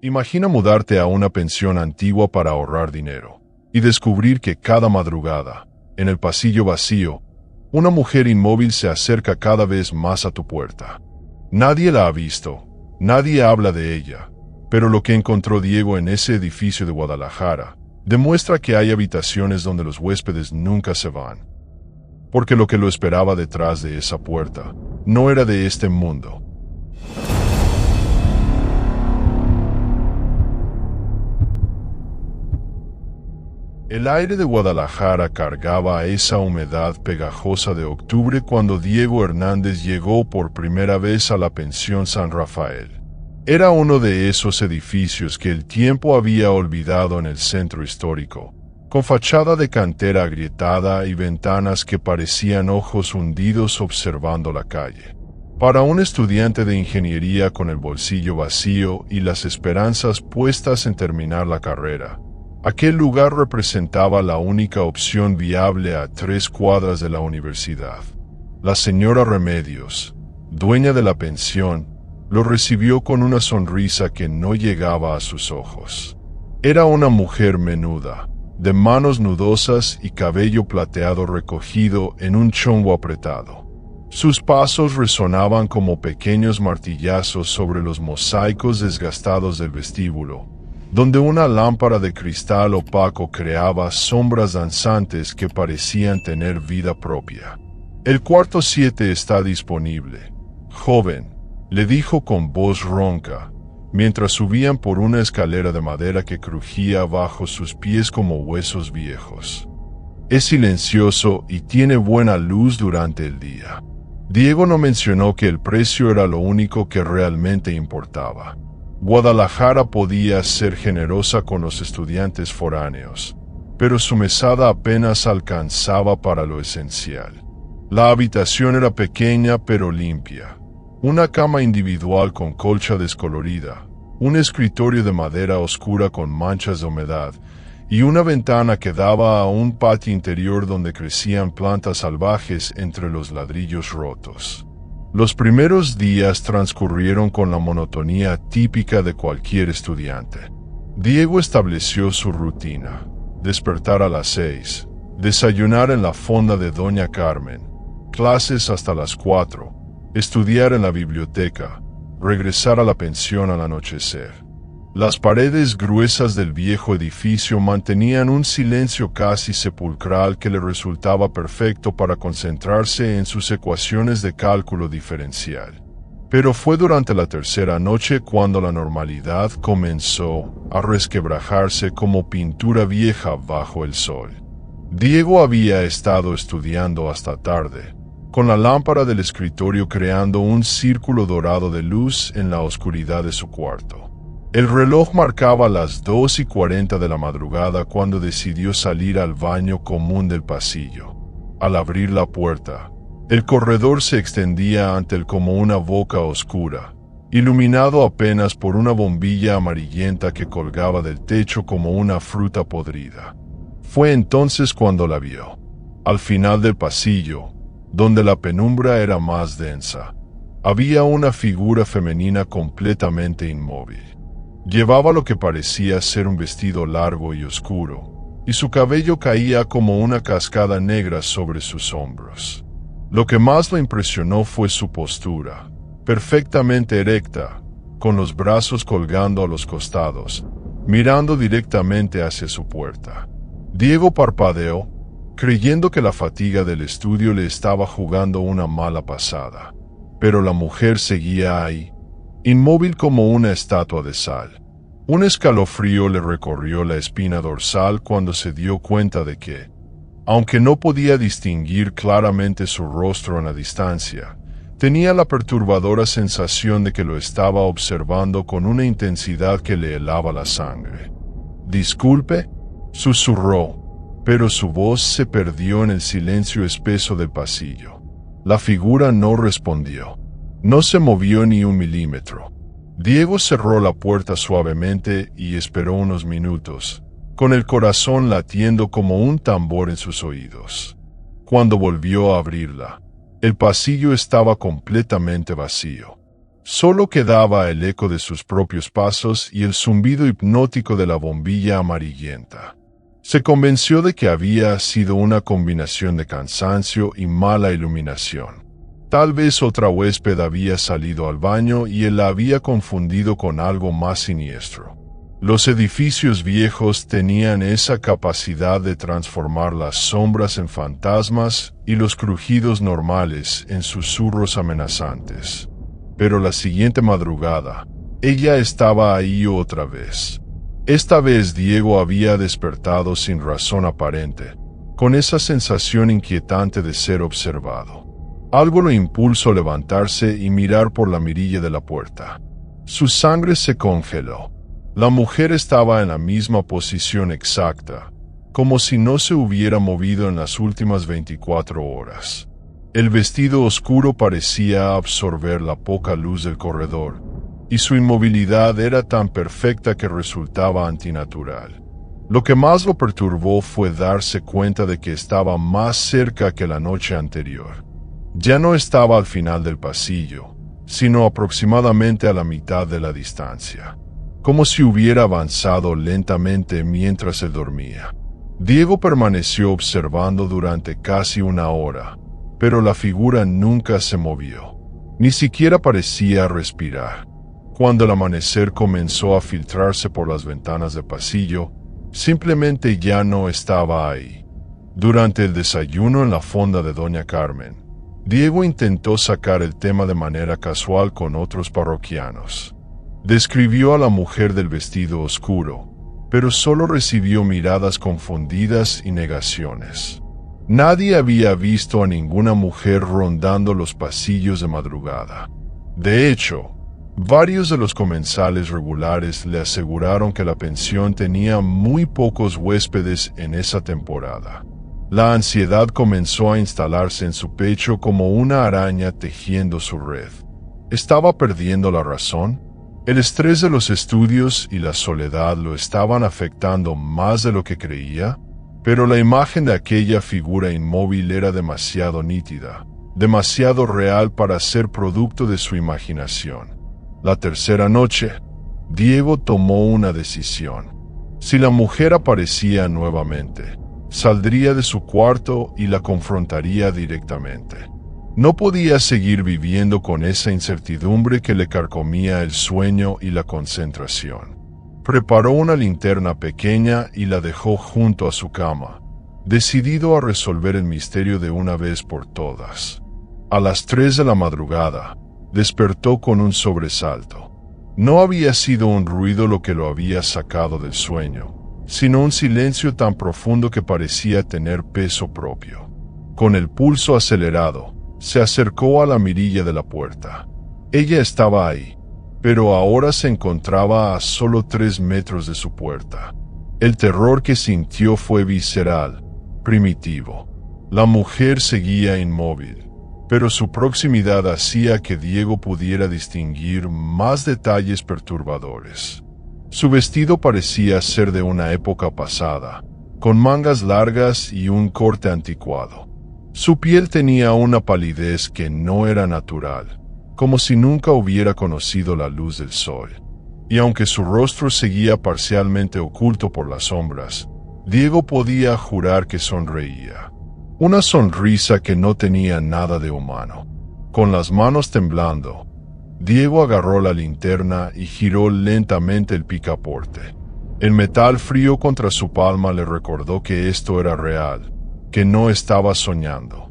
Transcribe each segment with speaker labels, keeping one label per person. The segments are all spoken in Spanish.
Speaker 1: Imagina mudarte a una pensión antigua para ahorrar dinero y descubrir que cada madrugada, en el pasillo vacío, una mujer inmóvil se acerca cada vez más a tu puerta. Nadie la ha visto, nadie habla de ella, pero lo que encontró Diego en ese edificio de Guadalajara demuestra que hay habitaciones donde los huéspedes nunca se van. Porque lo que lo esperaba detrás de esa puerta no era de este mundo. El aire de Guadalajara cargaba a esa humedad pegajosa de octubre cuando Diego Hernández llegó por primera vez a la pensión San Rafael. Era uno de esos edificios que el tiempo había olvidado en el centro histórico, con fachada de cantera agrietada y ventanas que parecían ojos hundidos observando la calle. Para un estudiante de ingeniería con el bolsillo vacío y las esperanzas puestas en terminar la carrera, aquel lugar representaba la única opción viable a 3 cuadras de la universidad. La señora Remedios, dueña de la pensión, lo recibió con una sonrisa que no llegaba a sus ojos. Era una mujer menuda, de manos nudosas y cabello plateado recogido en un chongo apretado. Sus pasos resonaban como pequeños martillazos sobre los mosaicos desgastados del vestíbulo, donde una lámpara de cristal opaco creaba sombras danzantes que parecían tener vida propia. El cuarto 7 está disponible, joven, le dijo con voz ronca, mientras subían por una escalera de madera que crujía bajo sus pies como huesos viejos. Es silencioso y tiene buena luz durante el día. Diego no mencionó que el precio era lo único que realmente importaba. Guadalajara podía ser generosa con los estudiantes foráneos, pero su mesada apenas alcanzaba para lo esencial. La habitación era pequeña pero limpia. Una cama individual con colcha descolorida, un escritorio de madera oscura con manchas de humedad y una ventana que daba a un patio interior donde crecían plantas salvajes entre los ladrillos rotos. Los primeros días transcurrieron con la monotonía típica de cualquier estudiante. Diego estableció su rutina: despertar a las 6, desayunar en la fonda de Doña Carmen, clases hasta las 4, estudiar en la biblioteca, regresar a la pensión al anochecer. Las paredes gruesas del viejo edificio mantenían un silencio casi sepulcral que le resultaba perfecto para concentrarse en sus ecuaciones de cálculo diferencial. Pero fue durante la tercera noche cuando la normalidad comenzó a resquebrajarse como pintura vieja bajo el sol. Diego había estado estudiando hasta tarde, con la lámpara del escritorio creando un círculo dorado de luz en la oscuridad de su cuarto. El reloj marcaba las 2:40 de la madrugada cuando decidió salir al baño común del pasillo. Al abrir la puerta, el corredor se extendía ante él como una boca oscura, iluminado apenas por una bombilla amarillenta que colgaba del techo como una fruta podrida. Fue entonces cuando la vio. Al final del pasillo, donde la penumbra era más densa, había una figura femenina completamente inmóvil. Llevaba lo que parecía ser un vestido largo y oscuro, y su cabello caía como una cascada negra sobre sus hombros. Lo que más lo impresionó fue su postura, perfectamente erecta, con los brazos colgando a los costados, mirando directamente hacia su puerta. Diego parpadeó, creyendo que la fatiga del estudio le estaba jugando una mala pasada. Pero la mujer seguía ahí, inmóvil como una estatua de sal. Un escalofrío le recorrió la espina dorsal cuando se dio cuenta de que, aunque no podía distinguir claramente su rostro en la distancia, tenía la perturbadora sensación de que lo estaba observando con una intensidad que le helaba la sangre. «Disculpe», susurró, pero su voz se perdió en el silencio espeso del pasillo. La figura no respondió. No se movió ni un milímetro. Diego cerró la puerta suavemente y esperó unos minutos, con el corazón latiendo como un tambor en sus oídos. Cuando volvió a abrirla, el pasillo estaba completamente vacío. Solo quedaba el eco de sus propios pasos y el zumbido hipnótico de la bombilla amarillenta. Se convenció de que había sido una combinación de cansancio y mala iluminación. Tal vez otra huésped había salido al baño y él la había confundido con algo más siniestro. Los edificios viejos tenían esa capacidad de transformar las sombras en fantasmas y los crujidos normales en susurros amenazantes. Pero la siguiente madrugada, ella estaba ahí otra vez. Esta vez Diego había despertado sin razón aparente, con esa sensación inquietante de ser observado. Algo lo impulsó a levantarse y mirar por la mirilla de la puerta. Su sangre se congeló. La mujer estaba en la misma posición exacta, como si no se hubiera movido en las últimas 24 horas. El vestido oscuro parecía absorber la poca luz del corredor, y su inmovilidad era tan perfecta que resultaba antinatural. Lo que más lo perturbó fue darse cuenta de que estaba más cerca que la noche anterior. Ya no estaba al final del pasillo, sino aproximadamente a la mitad de la distancia, como si hubiera avanzado lentamente mientras él dormía. Diego permaneció observando durante casi una hora, pero la figura nunca se movió. Ni siquiera parecía respirar. Cuando el amanecer comenzó a filtrarse por las ventanas del pasillo, simplemente ya no estaba ahí. Durante el desayuno en la fonda de Doña Carmen, Diego intentó sacar el tema de manera casual con otros parroquianos. Describió a la mujer del vestido oscuro, pero solo recibió miradas confundidas y negaciones. Nadie había visto a ninguna mujer rondando los pasillos de madrugada. De hecho, varios de los comensales regulares le aseguraron que la pensión tenía muy pocos huéspedes en esa temporada. La ansiedad comenzó a instalarse en su pecho como una araña tejiendo su red. ¿Estaba perdiendo la razón? El estrés de los estudios y la soledad lo estaban afectando más de lo que creía, pero la imagen de aquella figura inmóvil era demasiado nítida, demasiado real para ser producto de su imaginación. La tercera noche, Diego tomó una decisión. Si la mujer aparecía nuevamente, saldría de su cuarto y la confrontaría directamente. No podía seguir viviendo con esa incertidumbre que le carcomía el sueño y la concentración. Preparó una linterna pequeña y la dejó junto a su cama, decidido a resolver el misterio de una vez por todas. A las 3 de la madrugada, despertó con un sobresalto. No había sido un ruido lo que lo había sacado del sueño, sino un silencio tan profundo que parecía tener peso propio. Con el pulso acelerado, se acercó a la mirilla de la puerta. Ella estaba ahí, pero ahora se encontraba a solo 3 metros de su puerta. El terror que sintió fue visceral, primitivo. La mujer seguía inmóvil, pero su proximidad hacía que Diego pudiera distinguir más detalles perturbadores. Su vestido parecía ser de una época pasada, con mangas largas y un corte anticuado. Su piel tenía una palidez que no era natural, como si nunca hubiera conocido la luz del sol. Y aunque su rostro seguía parcialmente oculto por las sombras, Diego podía jurar que sonreía. Una sonrisa que no tenía nada de humano. Con las manos temblando, Diego agarró la linterna y giró lentamente el picaporte. El metal frío contra su palma le recordó que esto era real, que no estaba soñando.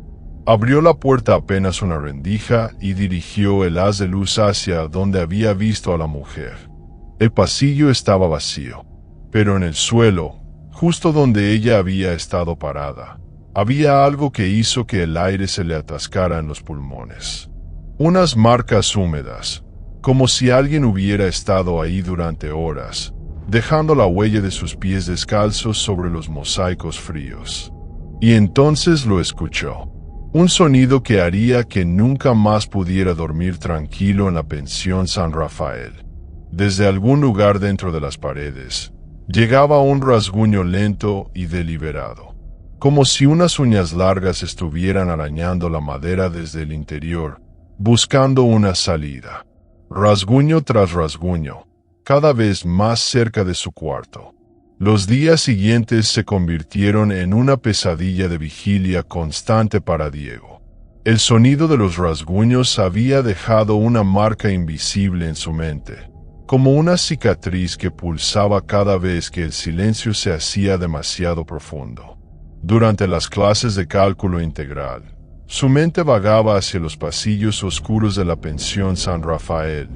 Speaker 1: Abrió la puerta apenas una rendija y dirigió el haz de luz hacia donde había visto a la mujer. El pasillo estaba vacío, pero en el suelo, justo donde ella había estado parada, había algo que hizo que el aire se le atascara en los pulmones. Unas marcas húmedas, como si alguien hubiera estado ahí durante horas, dejando la huella de sus pies descalzos sobre los mosaicos fríos. Y entonces lo escuchó. Un sonido que haría que nunca más pudiera dormir tranquilo en la pensión San Rafael. Desde algún lugar dentro de las paredes, llegaba un rasguño lento y deliberado, como si unas uñas largas estuvieran arañando la madera desde el interior, buscando una salida. rasguño tras rasguño, cada vez más cerca de su cuarto. Los días siguientes se convirtieron en una pesadilla de vigilia constante para Diego. El sonido de los rasguños había dejado una marca invisible en su mente, como una cicatriz que pulsaba cada vez que el silencio se hacía demasiado profundo. Durante las clases de cálculo integral, su mente vagaba hacia los pasillos oscuros de la pensión San Rafael,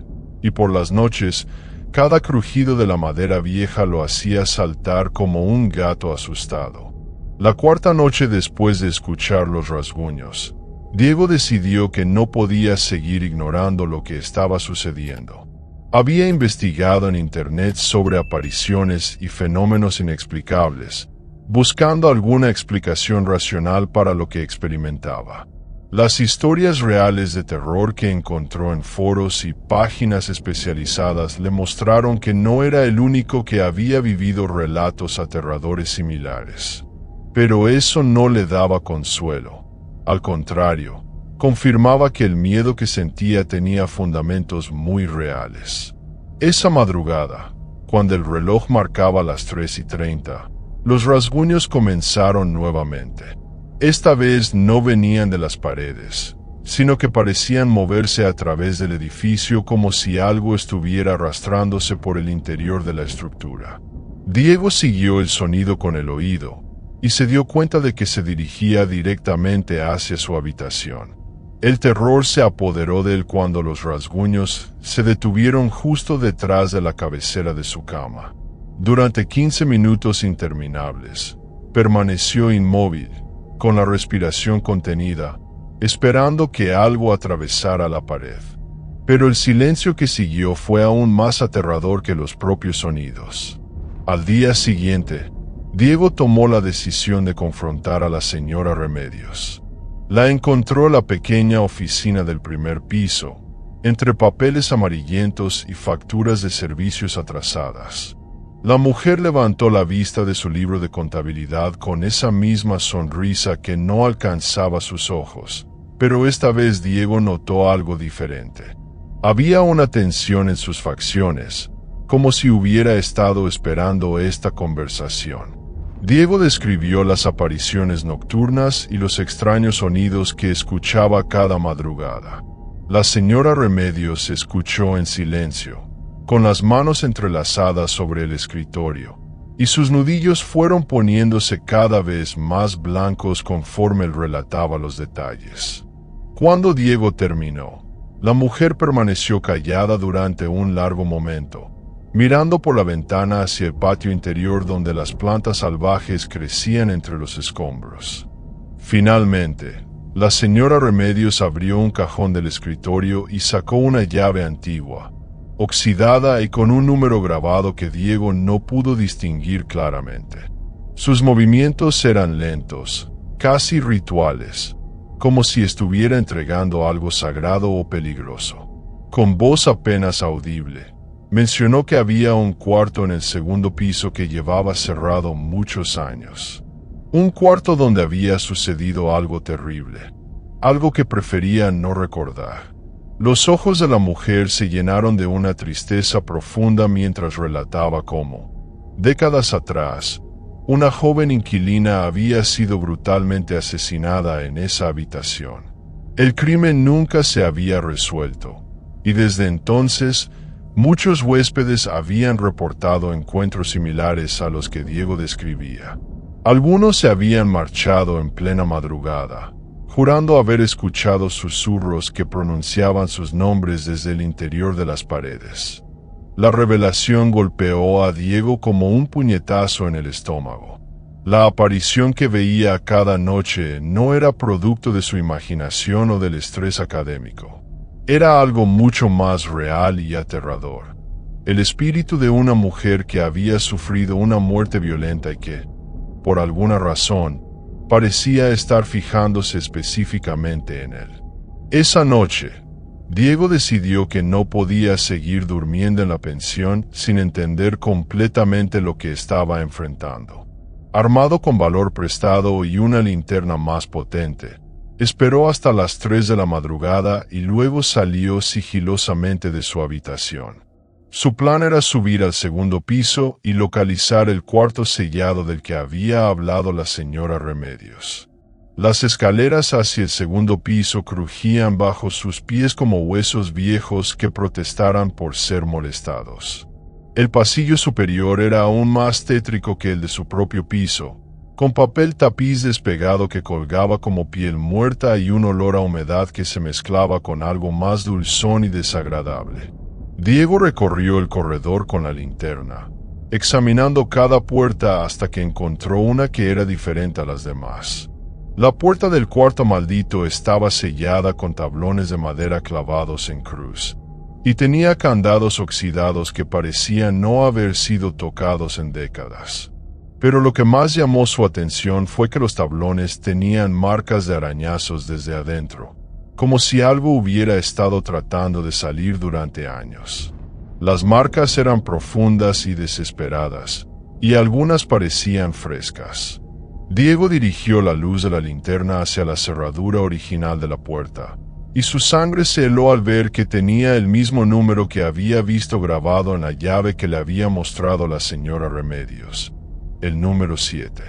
Speaker 1: y por las noches, cada crujido de la madera vieja lo hacía saltar como un gato asustado. La cuarta noche después de escuchar los rasguños, Diego decidió que no podía seguir ignorando lo que estaba sucediendo. Había investigado en Internet sobre apariciones y fenómenos inexplicables, buscando alguna explicación racional para lo que experimentaba. Las historias reales de terror que encontró en foros y páginas especializadas le mostraron que no era el único que había vivido relatos aterradores similares. Pero eso no le daba consuelo. Al contrario, confirmaba que el miedo que sentía tenía fundamentos muy reales. Esa madrugada, cuando el reloj marcaba las 3:30, los rasguños comenzaron nuevamente. Esta vez no venían de las paredes, sino que parecían moverse a través del edificio como si algo estuviera arrastrándose por el interior de la estructura. Diego siguió el sonido con el oído y se dio cuenta de que se dirigía directamente hacia su habitación. El terror se apoderó de él cuando los rasguños se detuvieron justo detrás de la cabecera de su cama. Durante 15 minutos interminables, permaneció inmóvil, con la respiración contenida, esperando que algo atravesara la pared. Pero el silencio que siguió fue aún más aterrador que los propios sonidos. Al día siguiente, Diego tomó la decisión de confrontar a la señora Remedios. La encontró en la pequeña oficina del primer piso, entre papeles amarillentos y facturas de servicios atrasadas. La mujer levantó la vista de su libro de contabilidad con esa misma sonrisa que no alcanzaba sus ojos, pero esta vez Diego notó algo diferente. Había una tensión en sus facciones, como si hubiera estado esperando esta conversación. Diego describió las apariciones nocturnas y los extraños sonidos que escuchaba cada madrugada. La señora Remedios escuchó en silencio, con las manos entrelazadas sobre el escritorio, y sus nudillos fueron poniéndose cada vez más blancos conforme él relataba los detalles. Cuando Diego terminó, la mujer permaneció callada durante un largo momento, mirando por la ventana hacia el patio interior donde las plantas salvajes crecían entre los escombros. Finalmente, la señora Remedios abrió un cajón del escritorio y sacó una llave antigua, oxidada y con un número grabado que Diego no pudo distinguir claramente. Sus movimientos eran lentos, casi rituales, como si estuviera entregando algo sagrado o peligroso. Con voz apenas audible, mencionó que había un cuarto en el segundo piso que llevaba cerrado muchos años. Un cuarto donde había sucedido algo terrible, algo que prefería no recordar. Los ojos de la mujer se llenaron de una tristeza profunda mientras relataba cómo, décadas atrás, una joven inquilina había sido brutalmente asesinada en esa habitación. El crimen nunca se había resuelto, y desde entonces, muchos huéspedes habían reportado encuentros similares a los que Diego describía. Algunos se habían marchado en plena madrugada, jurando haber escuchado susurros que pronunciaban sus nombres desde el interior de las paredes. La revelación golpeó a Diego como un puñetazo en el estómago. La aparición que veía cada noche no era producto de su imaginación o del estrés académico. Era algo mucho más real y aterrador. El espíritu de una mujer que había sufrido una muerte violenta y que, por alguna razón, parecía estar fijándose específicamente en él. Esa noche, Diego decidió que no podía seguir durmiendo en la pensión sin entender completamente lo que estaba enfrentando. Armado con valor prestado y una linterna más potente, Esperó hasta las 3 de la madrugada y luego salió sigilosamente de su habitación. Su plan era subir al segundo piso y localizar el cuarto sellado del que había hablado la señora Remedios. Las escaleras hacia el segundo piso crujían bajo sus pies como huesos viejos que protestaran por ser molestados. El pasillo superior era aún más tétrico que el de su propio piso, con papel tapiz despegado que colgaba como piel muerta y un olor a humedad que se mezclaba con algo más dulzón y desagradable. Diego recorrió el corredor con la linterna, examinando cada puerta hasta que encontró una que era diferente a las demás. La puerta del cuarto maldito estaba sellada con tablones de madera clavados en cruz, y tenía candados oxidados que parecían no haber sido tocados en décadas. Pero lo que más llamó su atención fue que los tablones tenían marcas de arañazos desde adentro, como si algo hubiera estado tratando de salir durante años. Las marcas eran profundas y desesperadas, y algunas parecían frescas. Diego dirigió la luz de la linterna hacia la cerradura original de la puerta, y su sangre se heló al ver que tenía el mismo número que había visto grabado en la llave que le había mostrado la señora Remedios, el número 7.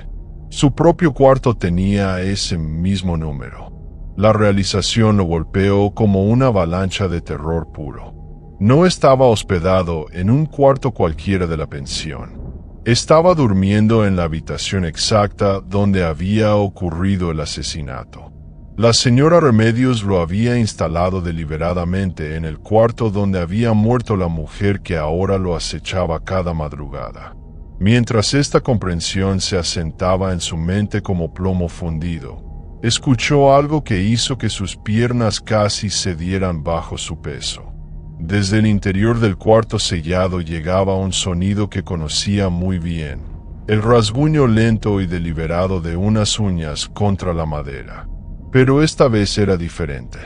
Speaker 1: Su propio cuarto tenía ese mismo número. La realización lo golpeó como una avalancha de terror puro. No estaba hospedado en un cuarto cualquiera de la pensión. Estaba durmiendo en la habitación exacta donde había ocurrido el asesinato. La señora Remedios lo había instalado deliberadamente en el cuarto donde había muerto la mujer que ahora lo acechaba cada madrugada. Mientras esta comprensión se asentaba en su mente como plomo fundido, escuchó algo que hizo que sus piernas casi cedieran bajo su peso. Desde el interior del cuarto sellado llegaba un sonido que conocía muy bien, el rasguño lento y deliberado de unas uñas contra la madera. Pero esta vez era diferente.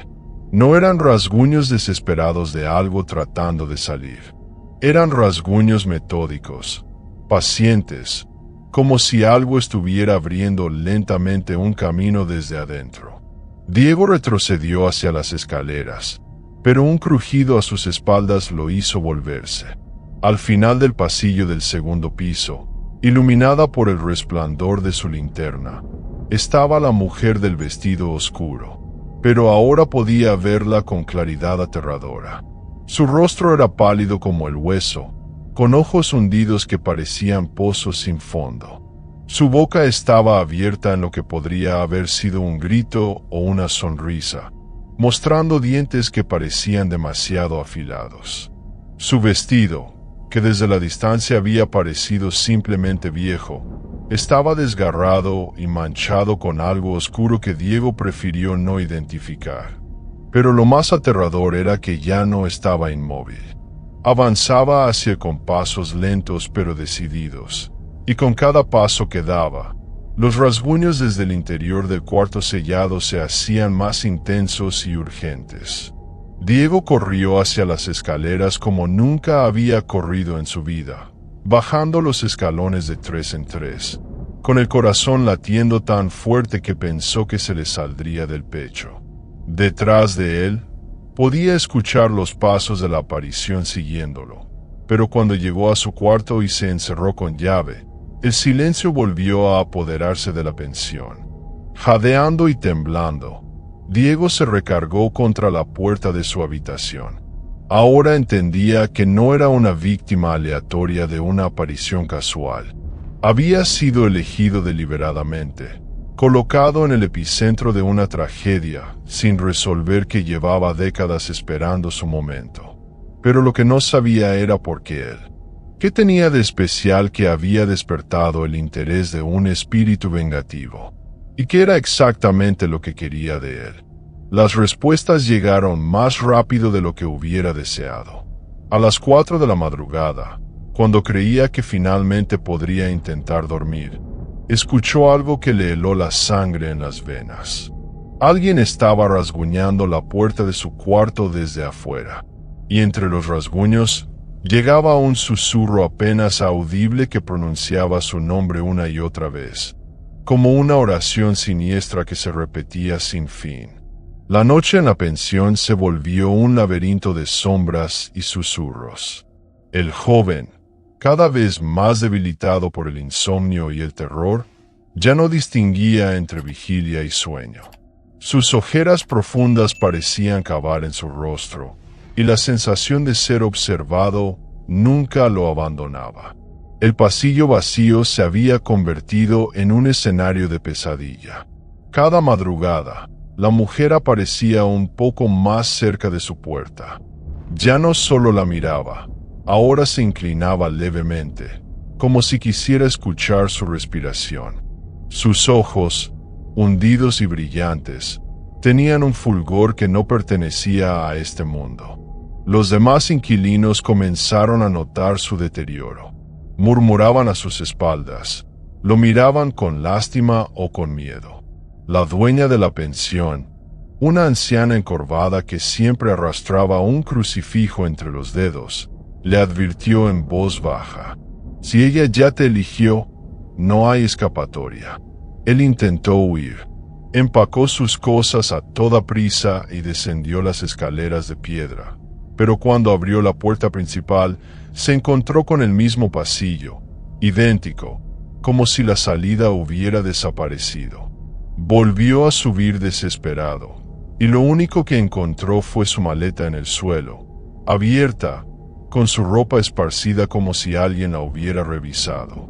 Speaker 1: No eran rasguños desesperados de algo tratando de salir. Eran rasguños metódicos, pacientes, como si algo estuviera abriendo lentamente un camino desde adentro. Diego retrocedió hacia las escaleras, pero un crujido a sus espaldas lo hizo volverse. Al final del pasillo del segundo piso, iluminada por el resplandor de su linterna, estaba la mujer del vestido oscuro, pero ahora podía verla con claridad aterradora. Su rostro era pálido como el hueso, con ojos hundidos que parecían pozos sin fondo. Su boca estaba abierta en lo que podría haber sido un grito o una sonrisa, mostrando dientes que parecían demasiado afilados. Su vestido, que desde la distancia había parecido simplemente viejo, estaba desgarrado y manchado con algo oscuro que Diego prefirió no identificar. Pero lo más aterrador era que ya no estaba inmóvil. Avanzaba hacia con pasos lentos pero decididos, y con cada paso que daba, los rasguños desde el interior del cuarto sellado se hacían más intensos y urgentes. Diego corrió hacia las escaleras como nunca había corrido en su vida, bajando los escalones de 3 en 3, con el corazón latiendo tan fuerte que pensó que se le saldría del pecho. Detrás de él, podía escuchar los pasos de la aparición siguiéndolo, pero cuando llegó a su cuarto y se encerró con llave, el silencio volvió a apoderarse de la pensión. Jadeando y temblando, Diego se recargó contra la puerta de su habitación. Ahora entendía que no era una víctima aleatoria de una aparición casual. Había sido elegido deliberadamente, colocado en el epicentro de una tragedia, sin resolver que llevaba décadas esperando su momento. Pero lo que no sabía era por qué él. ¿Qué tenía de especial que había despertado el interés de un espíritu vengativo? ¿Y qué era exactamente lo que quería de él? Las respuestas llegaron más rápido de lo que hubiera deseado. A las 4 de la madrugada, cuando creía que finalmente podría intentar dormir, escuchó algo que le heló la sangre en las venas. Alguien estaba rasguñando la puerta de su cuarto desde afuera, y entre los rasguños llegaba un susurro apenas audible que pronunciaba su nombre una y otra vez. como una oración siniestra que se repetía sin fin. La noche en la pensión se volvió un laberinto de sombras y susurros. El joven, cada vez más debilitado por el insomnio y el terror, ya no distinguía entre vigilia y sueño. Sus ojeras profundas parecían cavar en su rostro, y la sensación de ser observado nunca lo abandonaba. El pasillo vacío se había convertido en un escenario de pesadilla. Cada madrugada, la mujer aparecía un poco más cerca de su puerta. Ya no solo la miraba, ahora se inclinaba levemente, como si quisiera escuchar su respiración. Sus ojos, hundidos y brillantes, tenían un fulgor que no pertenecía a este mundo. Los demás inquilinos comenzaron a notar su deterioro. Murmuraban a sus espaldas, lo miraban con lástima o con miedo. La dueña de la pensión, una anciana encorvada que siempre arrastraba un crucifijo entre los dedos, le advirtió en voz baja: «Si ella ya te eligió, no hay escapatoria». Él intentó huir. Empacó sus cosas a toda prisa y descendió las escaleras de piedra. Pero cuando abrió la puerta principal, se encontró con el mismo pasillo, idéntico, como si la salida hubiera desaparecido. Volvió a subir desesperado, y lo único que encontró fue su maleta en el suelo, abierta, con su ropa esparcida como si alguien la hubiera revisado.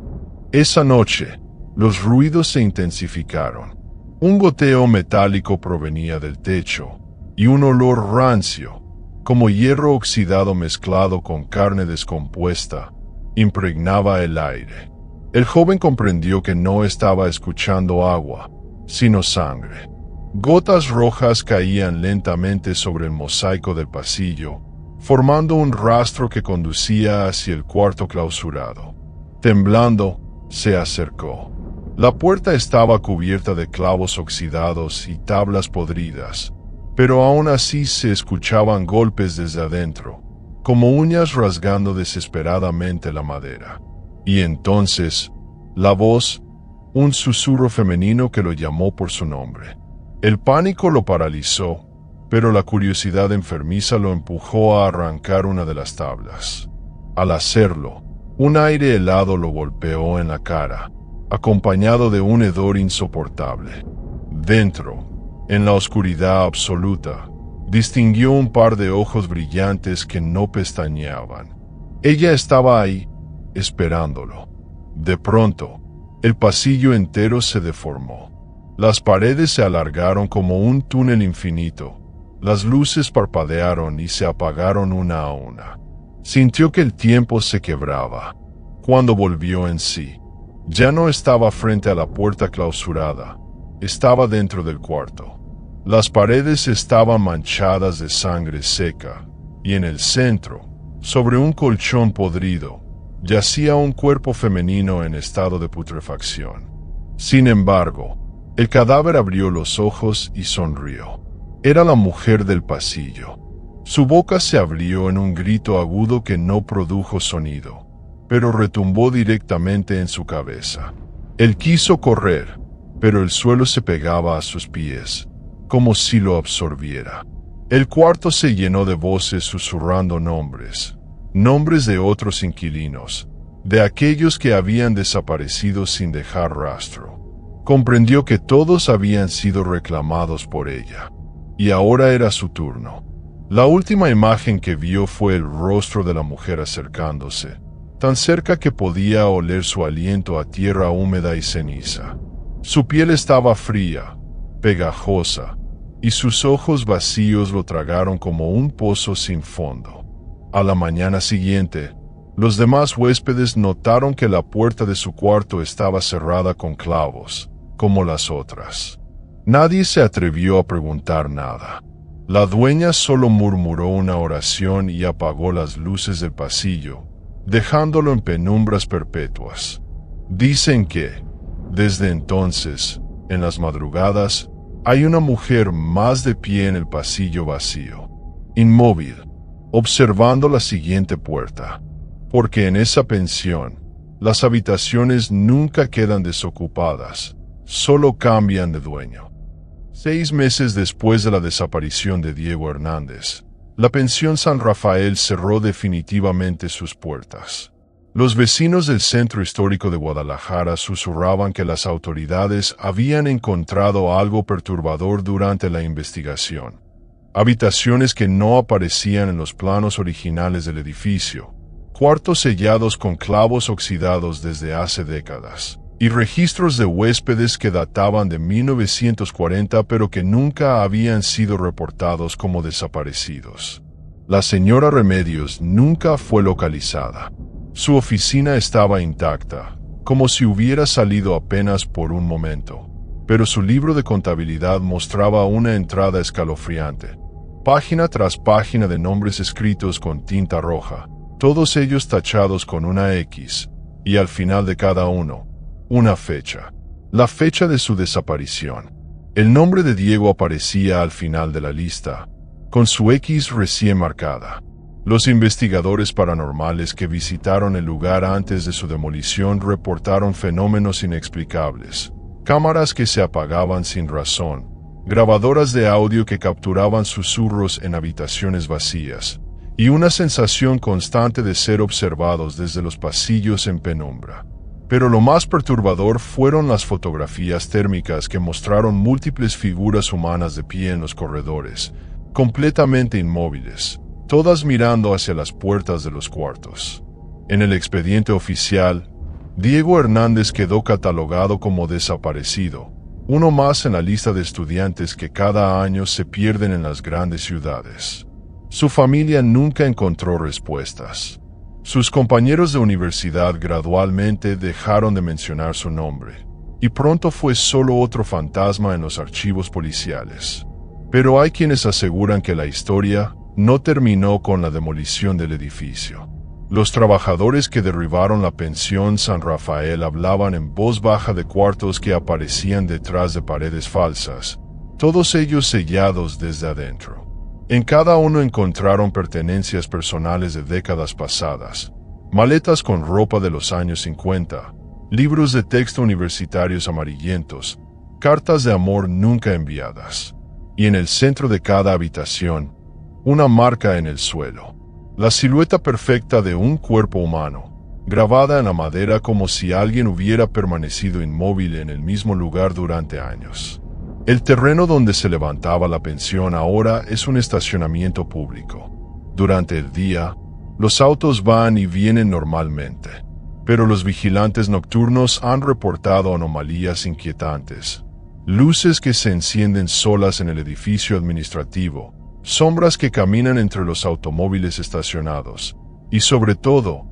Speaker 1: Esa noche, los ruidos se intensificaron. Un goteo metálico provenía del techo, y un olor rancio, como hierro oxidado mezclado con carne descompuesta, impregnaba el aire. El joven comprendió que no estaba escuchando agua, sino sangre. Gotas rojas caían lentamente sobre el mosaico del pasillo, formando un rastro que conducía hacia el cuarto clausurado. Temblando, se acercó. La puerta estaba cubierta de clavos oxidados y tablas podridas, pero aún así se escuchaban golpes desde adentro, como uñas rasgando desesperadamente la madera. Y entonces, la voz, un susurro femenino que lo llamó por su nombre. El pánico lo paralizó, pero la curiosidad enfermiza lo empujó a arrancar una de las tablas. Al hacerlo, un aire helado lo golpeó en la cara, acompañado de un hedor insoportable. Dentro, en la oscuridad absoluta, distinguió un par de ojos brillantes que no pestañeaban. Ella estaba ahí, esperándolo. De pronto, el pasillo entero se deformó. Las paredes se alargaron como un túnel infinito. Las luces parpadearon y se apagaron una a una. Sintió que el tiempo se quebraba. Cuando volvió en sí, ya no estaba frente a la puerta clausurada, estaba dentro del cuarto. Las paredes estaban manchadas de sangre seca, y en el centro, sobre un colchón podrido, yacía un cuerpo femenino en estado de putrefacción. Sin embargo, el cadáver abrió los ojos y sonrió. Era la mujer del pasillo. Su boca se abrió en un grito agudo que no produjo sonido, pero retumbó directamente en su cabeza. Él quiso correr, pero el suelo se pegaba a sus pies, como si lo absorbiera. El cuarto se llenó de voces susurrando nombres de otros inquilinos, de aquellos que habían desaparecido sin dejar rastro. Comprendió que todos habían sido reclamados por ella, y ahora era su turno. La última imagen que vio fue el rostro de la mujer acercándose, tan cerca que podía oler su aliento a tierra húmeda y ceniza. Su piel estaba fría, pegajosa, y sus ojos vacíos lo tragaron como un pozo sin fondo. A la mañana siguiente, los demás huéspedes notaron que la puerta de su cuarto estaba cerrada con clavos, como las otras. Nadie se atrevió a preguntar nada. La dueña solo murmuró una oración y apagó las luces del pasillo, dejándolo en penumbras perpetuas. Dicen que, desde entonces, en las madrugadas, hay una mujer más de pie en el pasillo vacío, inmóvil, observando la siguiente puerta, porque en esa pensión, las habitaciones nunca quedan desocupadas, solo cambian de dueño. 6 meses después de la desaparición de Diego Hernández, la pensión San Rafael cerró definitivamente sus puertas. Los vecinos del centro histórico de Guadalajara susurraban que las autoridades habían encontrado algo perturbador durante la investigación. Habitaciones que no aparecían en los planos originales del edificio, cuartos sellados con clavos oxidados desde hace décadas, y registros de huéspedes que databan de 1940 pero que nunca habían sido reportados como desaparecidos. La señora Remedios nunca fue localizada. Su oficina estaba intacta, como si hubiera salido apenas por un momento, pero su libro de contabilidad mostraba una entrada escalofriante. Página tras página de nombres escritos con tinta roja, todos ellos tachados con una X, y al final de cada uno, una fecha. La fecha de su desaparición. El nombre de Diego aparecía al final de la lista, con su X recién marcada. Los investigadores paranormales que visitaron el lugar antes de su demolición reportaron fenómenos inexplicables, cámaras que se apagaban sin razón, grabadoras de audio que capturaban susurros en habitaciones vacías, y una sensación constante de ser observados desde los pasillos en penumbra. Pero lo más perturbador fueron las fotografías térmicas que mostraron múltiples figuras humanas de pie en los corredores, completamente inmóviles, todas mirando hacia las puertas de los cuartos. En el expediente oficial, Diego Hernández quedó catalogado como desaparecido, uno más en la lista de estudiantes que cada año se pierden en las grandes ciudades. Su familia nunca encontró respuestas. Sus compañeros de universidad gradualmente dejaron de mencionar su nombre, y pronto fue solo otro fantasma en los archivos policiales. Pero hay quienes aseguran que la historia no terminó con la demolición del edificio. Los trabajadores que derribaron la pensión San Rafael hablaban en voz baja de cuartos que aparecían detrás de paredes falsas, todos ellos sellados desde adentro. En cada uno encontraron pertenencias personales de décadas pasadas, maletas con ropa de los años 50, libros de texto universitarios amarillentos, cartas de amor nunca enviadas. Y en el centro de cada habitación, una marca en el suelo. La silueta perfecta de un cuerpo humano, grabada en la madera como si alguien hubiera permanecido inmóvil en el mismo lugar durante años. El terreno donde se levantaba la pensión ahora es un estacionamiento público. Durante el día, los autos van y vienen normalmente, pero los vigilantes nocturnos han reportado anomalías inquietantes. Luces que se encienden solas en el edificio administrativo, sombras que caminan entre los automóviles estacionados, y sobre todo,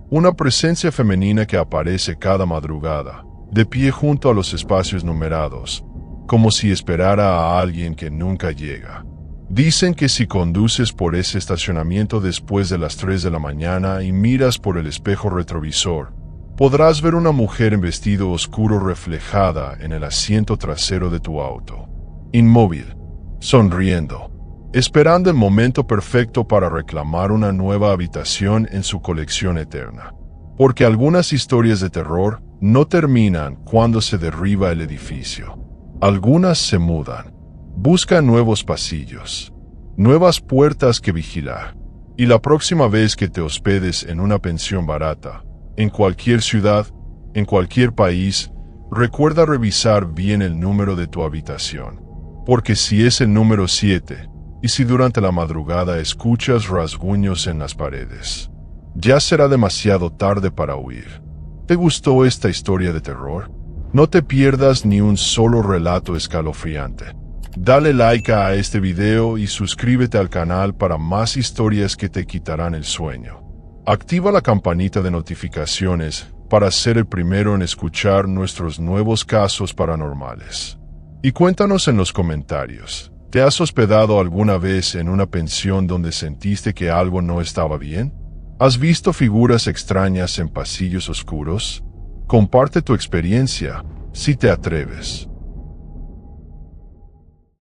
Speaker 1: una presencia femenina que aparece cada madrugada, de pie junto a los espacios numerados, como si esperara a alguien que nunca llega. Dicen que si conduces por ese estacionamiento después de las 3 de la mañana y miras por el espejo retrovisor, podrás ver una mujer en vestido oscuro reflejada en el asiento trasero de tu auto, inmóvil, sonriendo, esperando el momento perfecto para reclamar una nueva habitación en su colección eterna. Porque algunas historias de terror no terminan cuando se derriba el edificio. Algunas se mudan, buscan nuevos pasillos, nuevas puertas que vigilar. Y la próxima vez que te hospedes en una pensión barata, en cualquier ciudad, en cualquier país, recuerda revisar bien el número de tu habitación. Porque si es el número 7, y si durante la madrugada escuchas rasguños en las paredes, ya será demasiado tarde para huir. ¿Te gustó esta historia de terror? No te pierdas ni un solo relato escalofriante. Dale like a este video y suscríbete al canal para más historias que te quitarán el sueño. Activa la campanita de notificaciones para ser el primero en escuchar nuestros nuevos casos paranormales. Y cuéntanos en los comentarios. ¿Te has hospedado alguna vez en una pensión donde sentiste que algo no estaba bien? ¿Has visto figuras extrañas en pasillos oscuros? Comparte tu experiencia, si te atreves.